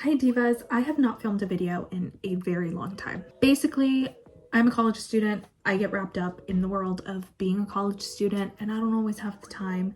Hi Divas, I have not filmed a video in a very long time. Basically, I'm a college student. I get wrapped up in the world of being a college student and I don't always have the time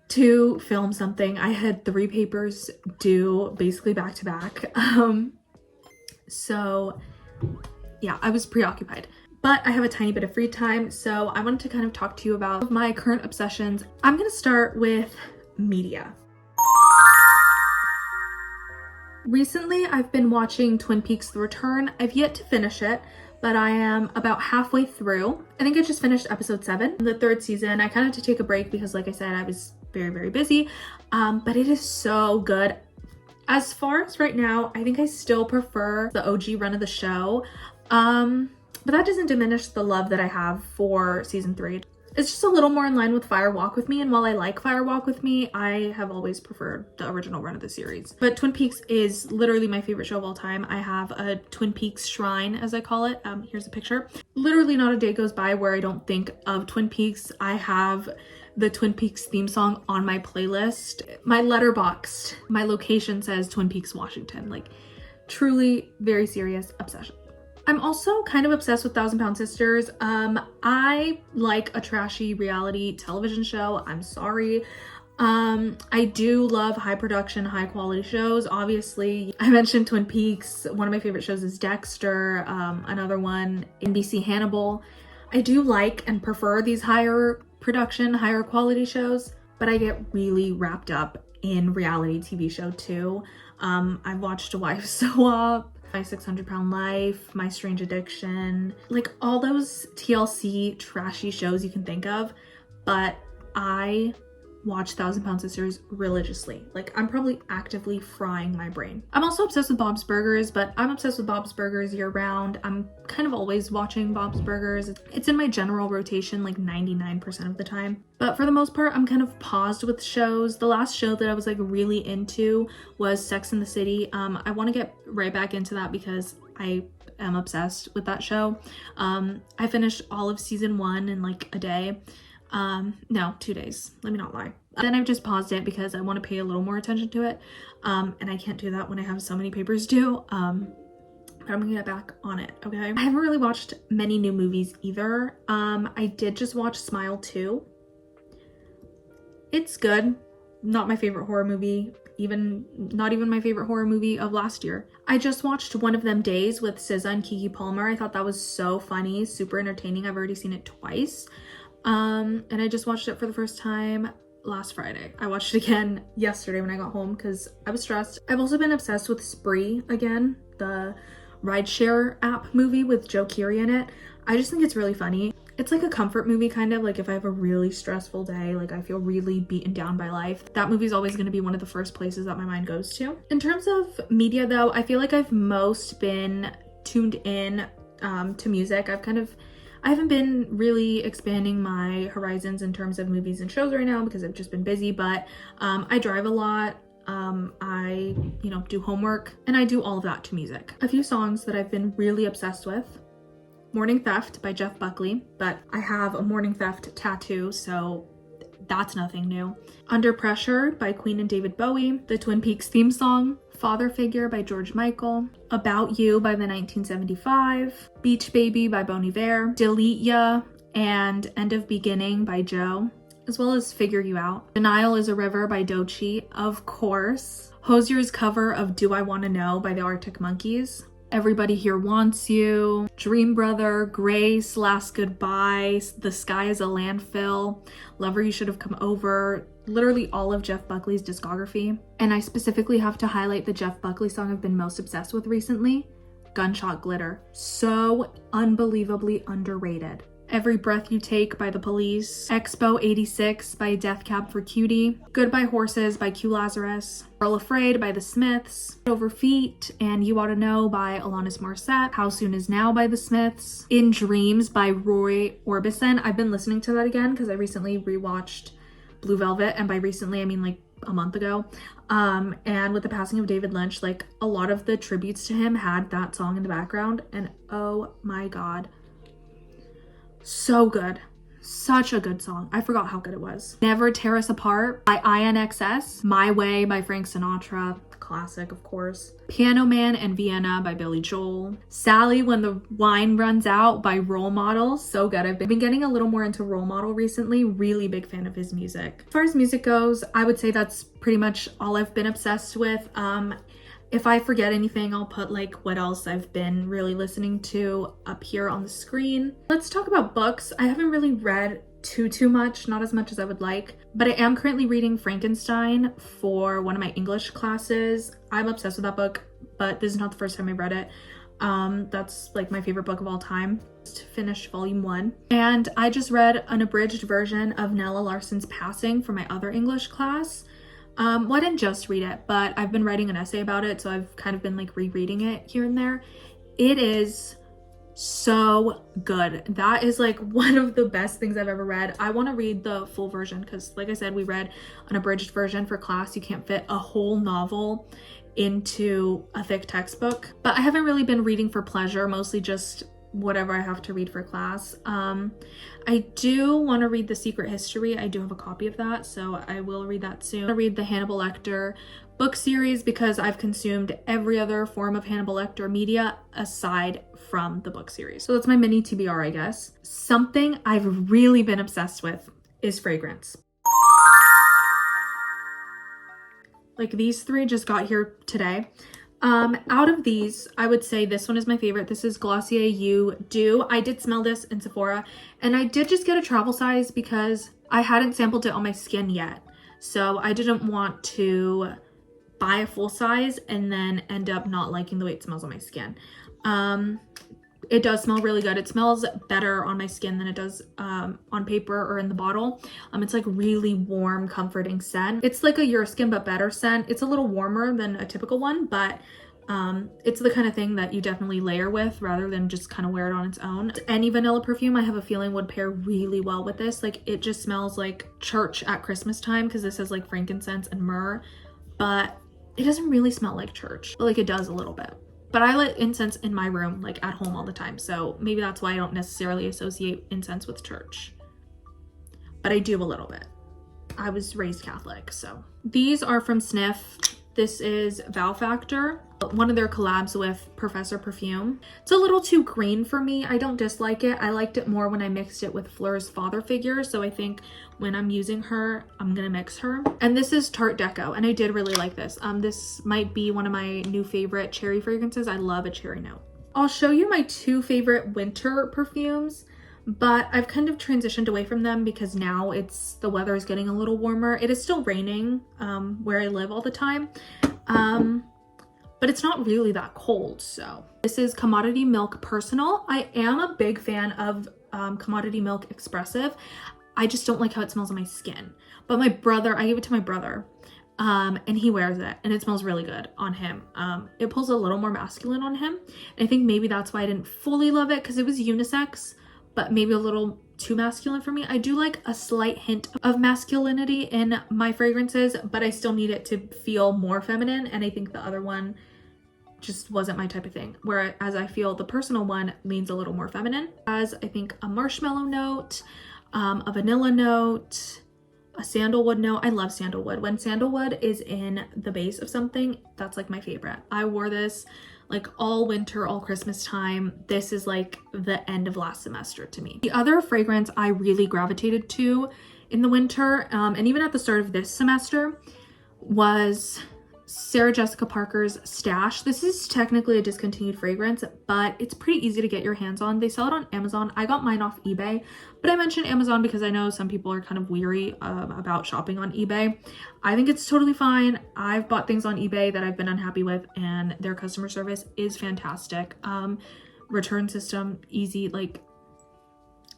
to film something. I had 3 papers due basically back to back. So yeah, I was preoccupied. But I have a tiny bit of free time, so I wanted to kind of talk to you about my current obsessions. I'm gonna start with media. Recently, I've been watching Twin Peaks: The Return. I've yet to finish it, but I am about halfway through. I think I just finished episode 7, the 3rd season. I kind of had to take a break because, like I said, I was very busy, but it is so good. As far as right now, I think I still prefer the OG run of the show, but that doesn't diminish the love that I have for season 3. It's just a little more in line with Fire Walk With Me, and while I like Fire Walk With Me, I have always preferred the original run of the series. But Twin Peaks is literally my favorite show of all time. I have a Twin Peaks shrine, as I call it. Here's a picture. Literally not a day goes by where I don't think of Twin Peaks. I have the Twin Peaks theme song on my playlist. My Letterboxd, my location says Twin Peaks, Washington. Like, truly very serious obsession. I'm also kind of obsessed with Thousand Pound Sisters. I like a trashy reality television show. I'm sorry. I do love high production, high quality shows. Obviously, I mentioned Twin Peaks. One of my favorite shows is Dexter. Another one, NBC Hannibal. I do like and prefer these higher production, higher quality shows, but I get really wrapped up in reality TV show too. I've watched Wives So Up, My 600 Pound Life, My Strange Addiction, like all those TLC trashy shows you can think of, but I watch Thousand Pound Sisters religiously. Like, I'm probably actively frying my brain. I'm also obsessed with Bob's Burgers, but I'm obsessed with Bob's Burgers year round. I'm kind of always watching Bob's Burgers. It's in my general rotation like 99% of the time. But for the most part, I'm kind of paused with shows. The last show that I was like really into was Sex and the City. I want to get right back into that because I am obsessed with that show. I finished all of season 1 in like a day. No, 2 days. Let me not lie. Then I've just paused it because I want to pay a little more attention to it. And I can't do that when I have so many papers due. But I'm gonna get back on it, okay? I haven't really watched many new movies either. I did just watch Smile 2. It's good. Not my favorite horror movie. Not even my favorite horror movie of last year. I just watched One of Them Days with SZA and Keke Palmer. I thought that was so funny, super entertaining. I've already seen it twice. And I just watched it for the first time last Friday. I watched it again yesterday when I got home because I was stressed. I've also been obsessed with Spree again, the rideshare app movie with Joe Keery in it. I just think it's really funny. It's like a comfort movie, kind of like if I have a really stressful day, like I feel really beaten down by life, that movie's always going to be one of the first places that my mind goes to. In terms of media though, I feel like I've most been tuned in to music. I haven't been really expanding my horizons in terms of movies and shows right now because I've just been busy, but I drive a lot. I, do homework, and I do all of that to music. A few songs that I've been really obsessed with. Morning Theft by Jeff Buckley, but I have a Morning Theft tattoo, so that's nothing new. Under Pressure by Queen and David Bowie. The Twin Peaks theme song. Father Figure by George Michael. About You by the 1975. Beach Baby by Bon Iver. Delete Ya and End of Beginning by Joe, as well as Figure You Out. Denial Is a River by Doechii, of course. Hozier's cover of Do I Wanna Know by the Arctic Monkeys. Everybody Here Wants You, Dream Brother, Grace, Last Goodbye, The Sky Is a Landfill, Lover You Should Have Come Over, literally all of Jeff Buckley's discography. And I specifically have to highlight the Jeff Buckley song I've been most obsessed with recently, Gunshot Glitter. So unbelievably underrated. Every Breath You Take by The Police, Expo 86 by Death Cab for Cutie, Goodbye Horses by Q Lazarus, Girl Afraid by The Smiths, Over Feet and You Oughta Know by Alanis Morissette, How Soon Is Now by The Smiths, In Dreams by Roy Orbison. I've been listening to that again because I recently rewatched Blue Velvet, and by recently I mean like a month ago. And with the passing of David Lynch, like a lot of the tributes to him had that song in the background, and oh my god. So good. Such a good song. I forgot how good it was. Never Tear Us Apart by INXS. My Way by Frank Sinatra. Classic, of course. Piano Man and Vienna by Billy Joel. Sally When the Wine Runs Out by Role Model. So good. I've been getting a little more into Role Model recently. Really big fan of his music. As far as music goes, I would say that's pretty much all I've been obsessed with. If I forget anything, I'll put like what else I've been really listening to up here on the screen. Let's talk about books. I haven't really read too much, not as much as I would like, but I am currently reading Frankenstein for one of my English classes. I'm obsessed with that book, but this is not the first time I read it. That's like my favorite book of all time. Just finished volume 1. And I just read an abridged version of Nella Larsen's Passing for my other English class. Well, I didn't just read it, but I've been writing an essay about it, so I've kind of been like rereading it here and there. It is so good. That is like one of the best things I've ever read. I want to read the full version because, like I said, we read an abridged version for class. You can't fit a whole novel into a thick textbook, but I haven't really been reading for pleasure, mostly just whatever I have to read for class. I do want to read The Secret History. I do have a copy of that, so I will read that soon. I read the Hannibal Lecter book series because I've consumed every other form of Hannibal Lecter media aside from the book series. So that's my mini TBR, I guess. Something I've really been obsessed with is fragrance. Like these 3 just got here today. Out of these, I would say this one is my favorite. This is Glossier You Dew. I did smell this in Sephora, and I did just get a travel size because I hadn't sampled it on my skin yet. So I didn't want to buy a full size and then end up not liking the way it smells on my skin. It does smell really good. It smells better on my skin than it does on paper or in the bottle. It's like really warm, comforting scent. It's like a Your Skin but better scent. It's a little warmer than a typical one, but it's the kind of thing that you definitely layer with rather than just kind of wear it on its own. Any vanilla perfume I have a feeling would pair really well with this. Like it just smells like church at Christmas time because this has like frankincense and myrrh, but it doesn't really smell like church, but like it does a little bit. But I lit incense in my room, like at home all the time. So maybe that's why I don't necessarily associate incense with church. But I do a little bit. I was raised Catholic, so. These are from Sniff. This is Vow Factor, one of their collabs with Professor Perfume. It's a little too green for me. I don't dislike it. I liked it more when I mixed it with Fleur's father figure. So I think when I'm using her, I'm gonna mix her. And this is Tarte Deco, and I did really like this. This might be one of my new favorite cherry fragrances. I love a cherry note. I'll show you my 2 favorite winter perfumes, but I've kind of transitioned away from them because now the weather is getting a little warmer. It is still raining where I live all the time, but it's not really that cold. So this is Commodity Milk Personal. I am a big fan of Commodity Milk Expressive. I just don't like how it smells on my skin. But my brother, I gave it to my brother, and he wears it and it smells really good on him. It pulls a little more masculine on him. I think maybe that's why I didn't fully love it because it was unisex, but maybe a little too masculine for me. I do like a slight hint of masculinity in my fragrances, but I still need it to feel more feminine. And I think the other one just wasn't my type of thing. Whereas I feel the personal one leans a little more feminine. As I think a marshmallow note, a vanilla note, a sandalwood note. I love sandalwood. When sandalwood is in the base of something, that's like my favorite. I wore this like all winter, all Christmas time. This is like the end of last semester to me. The other fragrance I really gravitated to in the winter, and even at the start of this semester, was Sarah Jessica Parker's Stash. This is technically a discontinued fragrance, but it's pretty easy to get your hands on. They sell it on Amazon. I got mine off eBay, but I mentioned Amazon because I know some people are kind of weary about shopping on eBay. I think it's totally fine. I've bought things on eBay that I've been unhappy with, and their customer service is fantastic. Return system, easy. Like,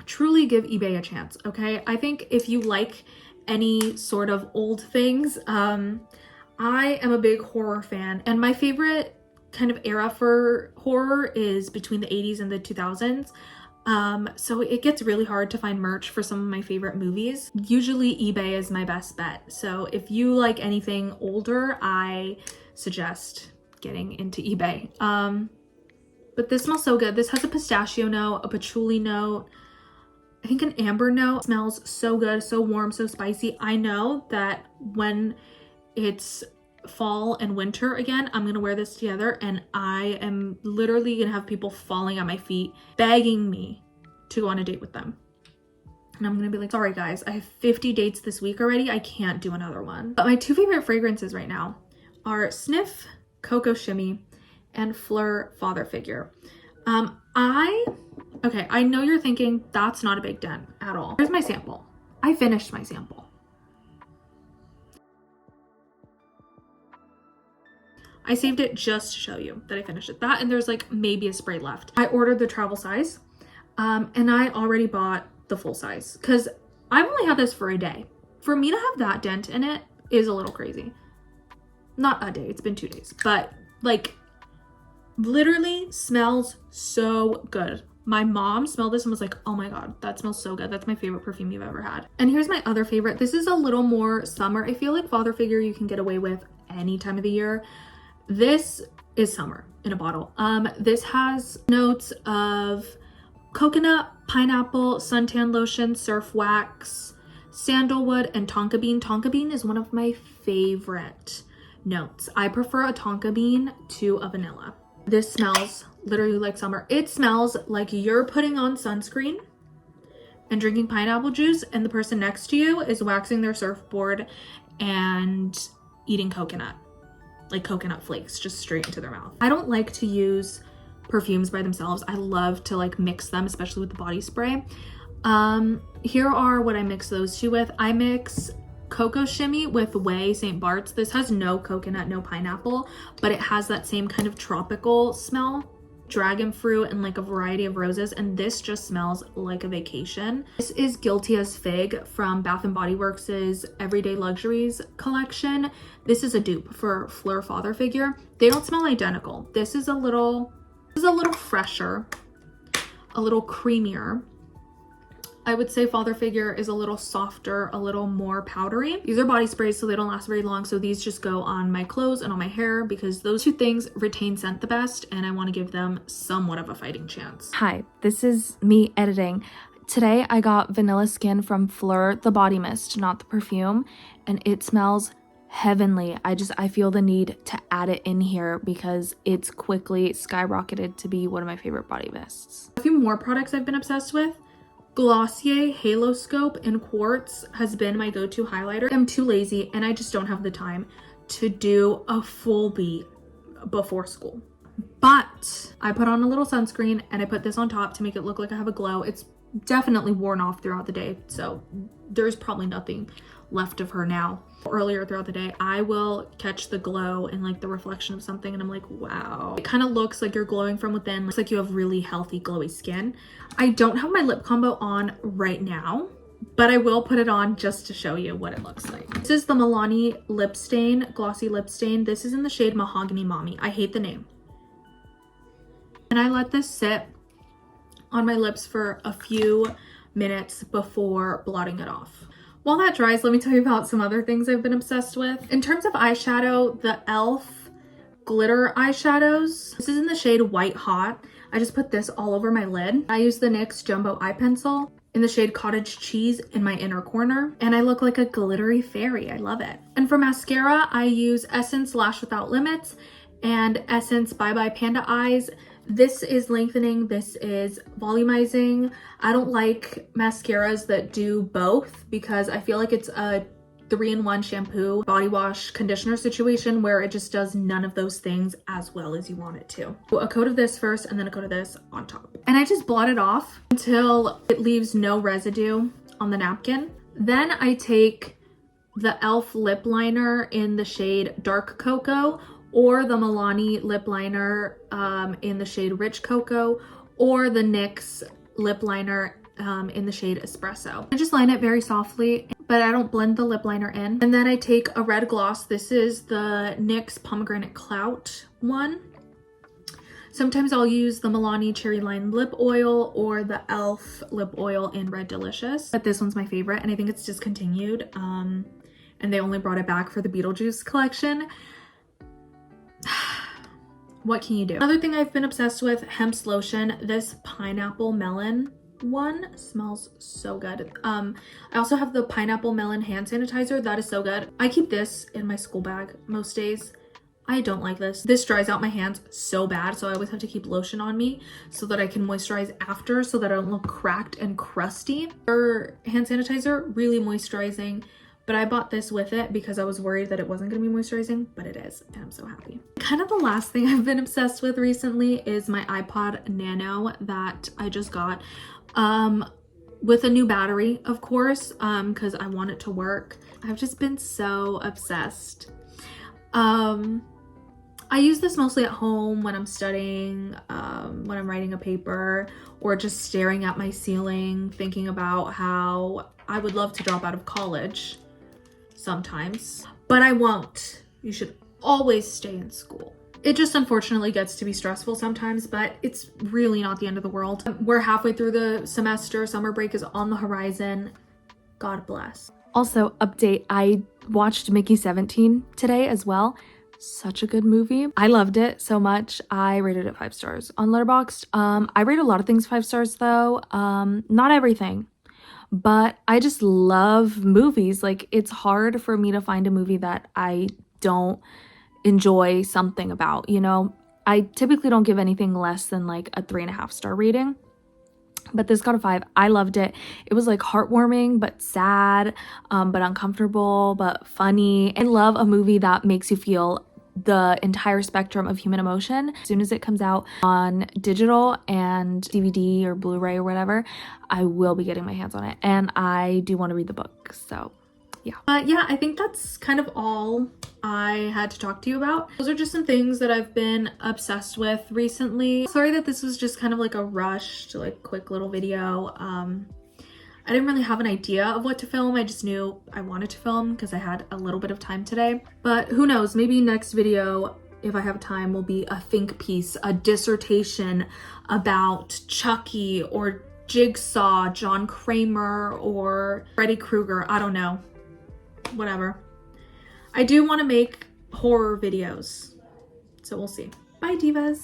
truly give eBay a chance, okay? I think if you like any sort of old things, I am a big horror fan, and my favorite kind of era for horror is between the 80s and the 2000s. So it gets really hard to find merch for some of my favorite movies. Usually eBay is my best bet. So if you like anything older, I suggest getting into eBay. But this smells so good. This has a pistachio note, a patchouli note, I think an amber note. Smells so good, so warm, so spicy. I know that when it's fall and winter again, I'm gonna wear this together, and I am literally gonna have people falling at my feet begging me to go on a date with them. And I'm gonna be like, sorry guys, I have 50 dates this week already. I can't do another one. But my two favorite fragrances right now are Sniff Cocoa Shimmy and Fleur Father Figure. I know you're thinking that's not a big dent at all. Here's my sample. I finished my sample. I saved it just to show you that I finished it. That, and there's like maybe a spray left. I ordered the travel size, and I already bought the full size because I've only had this for a day. For me to have that dent in it is a little crazy. Not a day, it's been 2 days, but like literally smells so good. My mom smelled this and was like, oh my God, that smells so good. That's my favorite perfume you've ever had. And here's my other favorite. This is a little more summer. I feel like Father Figure you can get away with any time of the year. This is summer in a bottle. This has notes of coconut, pineapple, suntan lotion, surf wax, sandalwood, and tonka bean. Tonka bean is one of my favorite notes. I prefer a tonka bean to a vanilla. This smells literally like summer. It smells like you're putting on sunscreen and drinking pineapple juice, and the person next to you is waxing their surfboard and eating coconut. Like coconut flakes just straight into their mouth. I don't like to use perfumes by themselves. I love to like mix them, especially with the body spray. Here are what I mix those two with. I mix Cocoa Shimmy with Way St. Bart's. This has no coconut, no pineapple, but it has that same kind of tropical smell, dragon fruit and like a variety of roses, and this just smells like a vacation. This is Guilty as Fig from Bath & Body Works' Everyday Luxuries collection. This is a dupe for Fleur Father Figure. They don't smell identical. This is a little fresher, a little creamier. I would say Father Figure is a little softer, a little more powdery. These are body sprays, so they don't last very long. So these just go on my clothes and on my hair because those two things retain scent the best, and I want to give them somewhat of a fighting chance. Hi, this is me editing. Today I got Vanilla Skin from Fleur, the body mist, not the perfume, and it smells heavenly. I feel the need to add it in here because it's quickly skyrocketed to be one of my favorite body mists. A few more products I've been obsessed with. Glossier Halo Scope in Quartz has been my go-to highlighter. I'm too lazy and I just don't have the time to do a full beat before school. But I put on a little sunscreen and I put this on top to make it look like I have a glow. It's definitely worn off throughout the day, so there's probably nothing left of her now. Earlier throughout the day, I will catch the glow and like the reflection of something and I'm like, wow. It kind of looks like you're glowing from within. Looks like you have really healthy, glowy skin. I don't have my lip combo on right now, but I will put it on just to show you what it looks like. This is the Milani Lip Stain, Glossy Lip Stain. This is in the shade Mahogany Mommy. I hate the name. And I let this sit on my lips for a few minutes before blotting it off. While that dries, let me tell you about some other things I've been obsessed with. In terms of eyeshadow, the e.l.f. glitter eyeshadows. This is in the shade White Hot. I just put this all over my lid. I use the NYX Jumbo Eye Pencil in the shade Cottage Cheese in my inner corner, and I look like a glittery fairy. I love it. And for mascara, I use Essence Lash Without Limits and Essence Bye Bye Panda Eyes. This is lengthening, this is volumizing. I don't like mascaras that do both because I feel like it's a 3-in-1 shampoo, body wash, conditioner situation where it just does none of those things as well as you want it to. A coat of this first and then a coat of this on top. And I just blot it off until it leaves no residue on the napkin. Then I take the e.l.f. lip liner in the shade Dark Cocoa, or the Milani lip liner in the shade Rich Cocoa, or the NYX lip liner in the shade Espresso. I just line it very softly, but I don't blend the lip liner in. And then I take a red gloss. This is the NYX Pomegranate Clout one. Sometimes I'll use the Milani Cherry Lime Lip Oil or the e.l.f. Lip Oil in Red Delicious. But this one's my favorite, and I think it's discontinued. And they only brought it back for the Beetlejuice collection. What can you do? Another thing I've been obsessed with, Hemp's lotion. This pineapple melon one smells so good. I also have the pineapple melon hand sanitizer. That is so good. I keep this in my school bag most days. I don't like this. This dries out my hands so bad, so I always have to keep lotion on me so that I can moisturize after so that I don't look cracked and crusty. Our hand sanitizer, really moisturizing, but I bought this with it because I was worried that it wasn't gonna be moisturizing, but it is, and I'm so happy. Kind of the last thing I've been obsessed with recently is my iPod Nano that I just got. With a new battery, of course, because I want it to work. I've just been so obsessed. I use this mostly at home when I'm studying, when I'm writing a paper, or just staring at my ceiling, thinking about how I would love to drop out of college sometimes, but I won't. You should always stay in school. It just unfortunately gets to be stressful sometimes, but it's really not the end of the world. We're halfway through the semester. Summer break is on the horizon. God bless. Also, update, I watched Mickey 17 today as well. Such a good movie. I loved it so much. I rated it 5 stars on Letterboxd. I rate a lot of things 5 stars though. Not everything, but I just love movies. Like, it's hard for me to find a movie that I don't enjoy something about, you know? I typically don't give anything less than like a 3.5 star rating. But this got a 5. I loved it. It was like heartwarming, but sad, but uncomfortable, but funny. I love a movie that makes you feel the entire spectrum of human emotion. As soon as it comes out on digital and DVD or Blu-ray or whatever, I will be getting my hands on it. And I do want to read the book, so yeah. Yeah, I think that's kind of all I had to talk to you about. Those are just some things that I've been obsessed with recently. Sorry that this was just kind of like a rushed, like quick little video. I didn't really have an idea of what to film. I just knew I wanted to film because I had a little bit of time today. But who knows, maybe next video, if I have time, will be a think piece, a dissertation about Chucky or Jigsaw, John Kramer, or Freddy Krueger. I don't know. Whatever. I do want to make horror videos, so we'll see. Bye, divas.